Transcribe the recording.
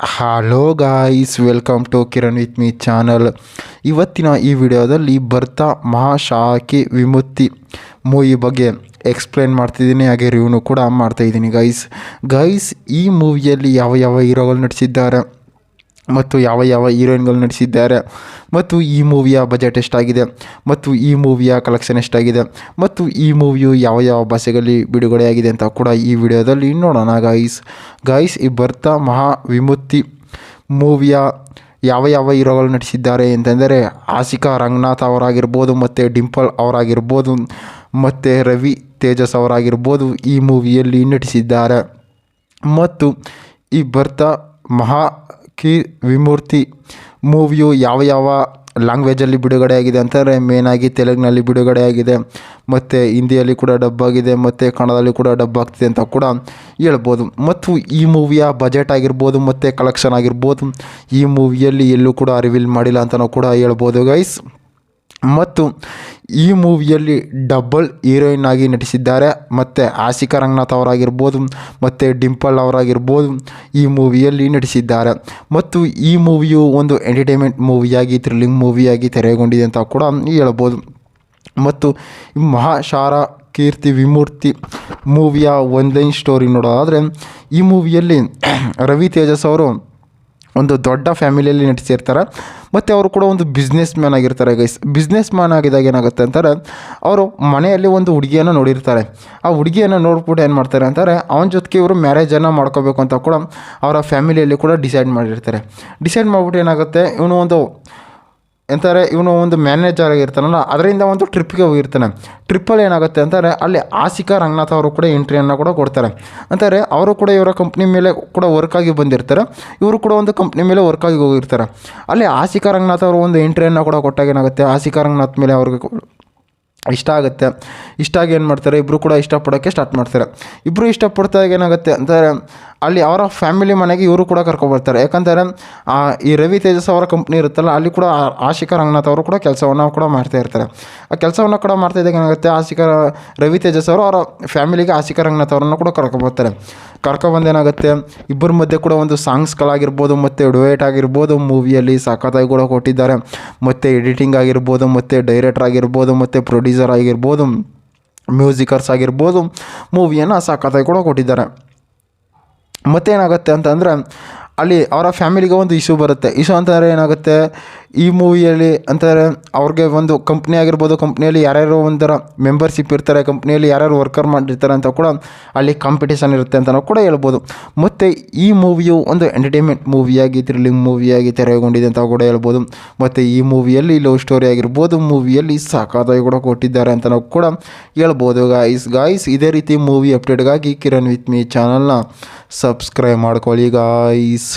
Hello guys, welcome to Kiran with me channel. ಇವತ್ತಿನ ಈ ವಿಡಿಯೋದಲ್ಲಿ ಬರ್ತಾ ಮಹಾಶಾಕಿ ವಿಮುಕ್ತಿ ಮೂವಿ ಬಗ್ಗೆ ಎಕ್ಸ್ಪ್ಲೇನ್ ಮಾಡ್ತಿದ್ದೀನಿ, ಹಾಗೆ ರಿವ್ಯೂ ಕೂಡ ಮಾಡ್ತಾಯಿದ್ದೀನಿ. ಗೈಸ್ ಈ ಮೂವಿಯಲ್ಲಿ ಯಾವ ಯಾವ ಹೀರೋಗಳು ನಟಿಸಿದ್ದಾರೆ ಮತ್ತು ಯಾವ ಯಾವ ಹೀರೋಯಿನ್ಗಳು ನಟಿಸಿದ್ದಾರೆ ಮತ್ತು ಈ ಮೂವಿಯ ಬಜೆಟ್ ಎಷ್ಟಾಗಿದೆ ಮತ್ತು ಈ ಮೂವಿಯ ಕಲೆಕ್ಷನ್ ಎಷ್ಟಾಗಿದೆ ಮತ್ತು ಈ ಮೂವಿಯು ಯಾವ ಯಾವ ಭಾಷೆಗಳಲ್ಲಿ ಬಿಡುಗಡೆಯಾಗಿದೆ ಅಂತ ಕೂಡ ಈ ವಿಡಿಯೋದಲ್ಲಿ ನೋಡೋಣ. ಗೈಸ್ ಈ ಬರ್ತಾ ಮಹಾ ವಿಮುಕ್ತಿ ಮೂವಿಯ ಯಾವ ಯಾವ ಹೀರೋಗಳು ನಟಿಸಿದ್ದಾರೆ ಅಂತಂದರೆ ಆಸಿಕಾ ರಂಗನಾಥ್ ಅವರಾಗಿರ್ಬೋದು ಮತ್ತು ಡಿಂಪಲ್ ಅವರಾಗಿರ್ಬೋದು ಮತ್ತು ರವಿ ತೇಜಸ್ ಅವರಾಗಿರ್ಬೋದು ಈ ಮೂವಿಯಲ್ಲಿ ನಟಿಸಿದ್ದಾರೆ. ಮತ್ತು ಈ ಬರ್ತಾ ಮಹಾ ವಿಮುಕ್ತಿ ಮೂವಿಯು ಯಾವ ಯಾವ ಲ್ಯಾಂಗ್ವೇಜಲ್ಲಿ ಬಿಡುಗಡೆಯಾಗಿದೆ ಅಂತಾರೆ. ಮೇನಾಗಿ ತೆಲುಗಿನಲ್ಲಿ ಬಿಡುಗಡೆಯಾಗಿದೆ ಮತ್ತು ಹಿಂದಿಯಲ್ಲಿ ಕೂಡ ಡಬ್ ಆಗಿದೆ ಮತ್ತು ಕನ್ನಡದಲ್ಲಿ ಕೂಡ ಡಬ್ ಆಗ್ತಿದೆ ಅಂತ ಕೂಡ ಹೇಳ್ಬೋದು. ಮತ್ತು ಈ ಮೂವಿಯ ಬಜೆಟ್ ಆಗಿರ್ಬೋದು ಮತ್ತು ಕಲೆಕ್ಷನ್ ಆಗಿರ್ಬೋದು ಈ ಮೂವಿಯಲ್ಲಿ ಎಲ್ಲೂ ಕೂಡ ರಿವೀಲ್ ಮಾಡಿಲ್ಲ ಅಂತಲೂ ಕೂಡ ಹೇಳ್ಬೋದು ಗೈಸ್. ಮತ್ತು ಈ ಮೂವಿಯಲ್ಲಿ ಡಬಲ್ ಹೀರೋಯಿನ್ ಆಗಿ ನಟಿಸಿದ್ದಾರೆ ಮತ್ತು ಆಸಿಕಾ ರಂಗನಾಥ್ ಅವರಾಗಿರ್ಬೋದು ಮತ್ತು ಡಿಂಪಲ್ ಅವರಾಗಿರ್ಬೋದು ಈ ಮೂವಿಯಲ್ಲಿ ನಟಿಸಿದ್ದಾರೆ. ಮತ್ತು ಈ ಮೂವಿಯು ಒಂದು ಎಂಟರ್ಟೈನ್ಮೆಂಟ್ ಮೂವಿಯಾಗಿ, ಥ್ರಿಲ್ಲಿಂಗ್ ಮೂವಿಯಾಗಿ ತೆರೆಗೊಂಡಿದೆ ಅಂತ ಕೂಡ ಹೇಳ್ಬೋದು. ಮತ್ತು ಮಹಾಶಾರ ಕೀರ್ತಿ ವಿಮುಕ್ತಿ ಮೂವಿಯ ಒನ್ಲೈನ್ ಸ್ಟೋರಿ ನೋಡೋದಾದರೆ ಈ ಮೂವಿಯಲ್ಲಿ ರವಿ ತೇಜಸ್ ಅವರು ಒಂದು ದೊಡ್ಡ ಫ್ಯಾಮಿಲಿಯಲ್ಲಿ ನಟಿಸಿರ್ತಾರೆ ಮತ್ತು ಅವರು ಕೂಡ ಒಂದು ಬಿಸ್ನೆಸ್ ಮ್ಯಾನ್ ಆಗಿರ್ತಾರೆ ಗೈಸ್. ಬಿಸ್ನೆಸ್ ಮ್ಯಾನ್ ಆಗಿದಾಗ ಏನಾಗುತ್ತೆ ಅಂತಾರೆ, ಅವರು ಮನೆಯಲ್ಲಿ ಒಂದು ಹುಡುಗಿಯನ್ನು ನೋಡಿರ್ತಾರೆ. ಆ ಹುಡುಗಿಯನ್ನು ನೋಡ್ಬಿಟ್ಟು ಏನು ಮಾಡ್ತಾರೆ ಅಂತಾರೆ, ಅವನ ಜೊತೆಗೆ ಇವರು ಮ್ಯಾರೇಜನ್ನು ಮಾಡ್ಕೋಬೇಕು ಅಂತ ಕೂಡ ಅವರ ಫ್ಯಾಮಿಲಿಯಲ್ಲಿ ಕೂಡ ಡಿಸೈಡ್ ಮಾಡಿಬಿಟ್ಟು ಏನಾಗುತ್ತೆ, ಇವನು ಒಂದು ಮ್ಯಾನೇಜರ್ ಆಗಿರ್ತಾನಲ್ಲ, ಅದರಿಂದ ಒಂದು ಟ್ರಿಪ್ಗೆ ಹೋಗಿರ್ತಾನೆ. ಟ್ರಿಪ್ಪಲ್ಲಿ ಏನಾಗುತ್ತೆ ಅಂತಾರೆ, ಅಲ್ಲಿ ಆಸಿಕಾ ರಂಗನಾಥ್ ಅವರು ಕೂಡ ಎಂಟ್ರಿಯನ್ನು ಕೂಡ ಕೊಡ್ತಾರೆ. ಅಂತಾರೆ ಅವರು ಕೂಡ ಇವರ ಕಂಪ್ನಿ ಮೇಲೆ ಕೂಡ ವರ್ಕಾಗಿ ಬಂದಿರ್ತಾರೆ, ಇವರು ಕೂಡ ಒಂದು ಕಂಪ್ನಿ ಮೇಲೆ ವರ್ಕಾಗಿ ಹೋಗಿರ್ತಾರೆ. ಅಲ್ಲಿ ಆಸಿಕಾ ರಂಗನಾಥ್ ಅವರು ಒಂದು ಎಂಟ್ರಿಯನ್ನು ಕೂಡ ಕೊಟ್ಟಾಗ ಏನಾಗುತ್ತೆ, ಆಸಿಕಾ ರಂಗನಾಥ್ ಮೇಲೆ ಅವ್ರಿಗೆ ಇಷ್ಟ ಆಗಿ ಏನು ಮಾಡ್ತಾರೆ, ಇಬ್ಬರು ಕೂಡ ಇಷ್ಟಪಡೋಕ್ಕೆ ಸ್ಟಾರ್ಟ್ ಮಾಡ್ತಾರೆ. ಇಬ್ಬರು ಇಷ್ಟಪಡ್ತಾಗ ಏನಾಗುತ್ತೆ ಅಂತಾರೆ, ಅಲ್ಲಿ ಅವರ ಫ್ಯಾಮಿಲಿ ಮನೆಗೆ ಇವರು ಕೂಡ ಕರ್ಕೊಬರ್ತಾರೆ. ಯಾಕಂದರೆ ಈ ರವಿ ತೇಜಸ್ ಅವರ ಕಂಪ್ನಿ ಇರುತ್ತಲ್ಲ, ಅಲ್ಲಿ ಕೂಡ ಆಸಿಕಾ ರಂಗನಾಥ್ ಅವರು ಕೂಡ ಕೆಲಸವನ್ನು ಕೂಡ ಮಾಡ್ತಾಯಿರ್ತಾರೆ. ಆ ಕೆಲಸವನ್ನು ಕೂಡ ಮಾಡ್ತಾಯಿದ್ದಾಗ ಏನಾಗುತ್ತೆ, ರವಿ ತೇಜಸ್ ಅವರು ಅವರ ಫ್ಯಾಮಿಲಿಗೆ ಆಸಿಕಾ ರಂಗನಾಥ್ ಅವರನ್ನು ಕೂಡ ಕರ್ಕೊಬಂದೇನಾಗುತ್ತೆ, ಇಬ್ಬರ ಮಧ್ಯೆ ಕೂಡ ಒಂದು ಸಾಂಗ್ಸ್ಗಳಾಗಿರ್ಬೋದು ಮತ್ತು ಡುಯೆಟ್ ಆಗಿರ್ಬೋದು ಮೂವಿಯಲ್ಲಿ ಸಖತ್ತಾಗಿ ಕೂಡ ಕೊಟ್ಟಿದ್ದಾರೆ. ಮತ್ತು ಎಡಿಟಿಂಗ್ ಆಗಿರ್ಬೋದು ಮತ್ತು ಡೈರೆಕ್ಟರ್ ಆಗಿರ್ಬೋದು ಮತ್ತು ಪ್ರೊಡ್ಯೂಸರ್ ಆಗಿರ್ಬೋದು ಮ್ಯೂಸಿಕರ್ಸ್ ಆಗಿರ್ಬೋದು ಮೂವಿಯನ್ನು ಸಖತ್ತಾಗಿ ಕೂಡ ಕೊಟ್ಟಿದ್ದಾರೆ. ಮತ್ತೇನಾಗುತ್ತೆ ಅಂತಂದರೆ ಅಲ್ಲಿ ಅವರ ಫ್ಯಾಮಿಲಿಗೆ ಒಂದು ಇಶ್ಯೂ ಬರುತ್ತೆ. ಇಶ್ಯೂ ಅಂತಂದರೆ ಏನಾಗುತ್ತೆ, ಈ ಮೂವಿಯಲ್ಲಿ ಅಂತಾರೆ ಅವ್ರಿಗೆ ಒಂದು ಕಂಪ್ನಿ ಆಗಿರ್ಬೋದು, ಕಂಪ್ನಿಯಲ್ಲಿ ಯಾರ್ಯಾರು ಒಂಥರ ಮೆಂಬರ್ಶಿಪ್ ಇರ್ತಾರೆ, ಕಂಪ್ನಿಯಲ್ಲಿ ಯಾರ್ಯಾರು ವರ್ಕರ್ ಮಾಡಿರ್ತಾರೆ ಅಂತ ಕೂಡ ಅಲ್ಲಿ ಕಾಂಪಿಟೇಷನ್ ಇರುತ್ತೆ ಅಂತಲೂ ಕೂಡ ಹೇಳ್ಬೋದು. ಮತ್ತು ಈ ಮೂವಿಯು ಒಂದು ಎಂಟರ್ಟೈನ್ಮೆಂಟ್ ಮೂವಿಯಾಗಿ, ಥ್ರಿಲ್ಲಿಂಗ್ ಮೂವಿಯಾಗಿ ತೆರೆಗೊಂಡಿದೆ ಅಂತ ಕೂಡ ಹೇಳ್ಬೋದು. ಮತ್ತು ಈ ಮೂವಿಯಲ್ಲಿ ಲವ್ ಸ್ಟೋರಿ ಆಗಿರ್ಬೋದು ಮೂವಿಯಲ್ಲಿ ಸಖತ್ತಾಗಿ ಕೂಡ ಕೊಟ್ಟಿದ್ದಾರೆ ಅಂತಲೂ ಕೂಡ ಹೇಳ್ಬೋದು. ಗಾಯ್ಸ್ ಇದೇ ರೀತಿ ಮೂವಿ ಅಪ್ಡೇಟ್ಗಾಗಿ ಕಿರಣ್ ವಿತ್ ಮೀ ಚಾನಲ್ನ ಸಬ್ಸ್ಕ್ರೈಬ್ ಮಾಡ್ಕೊಳ್ಳಿ ಗಾಯ್ಸ್.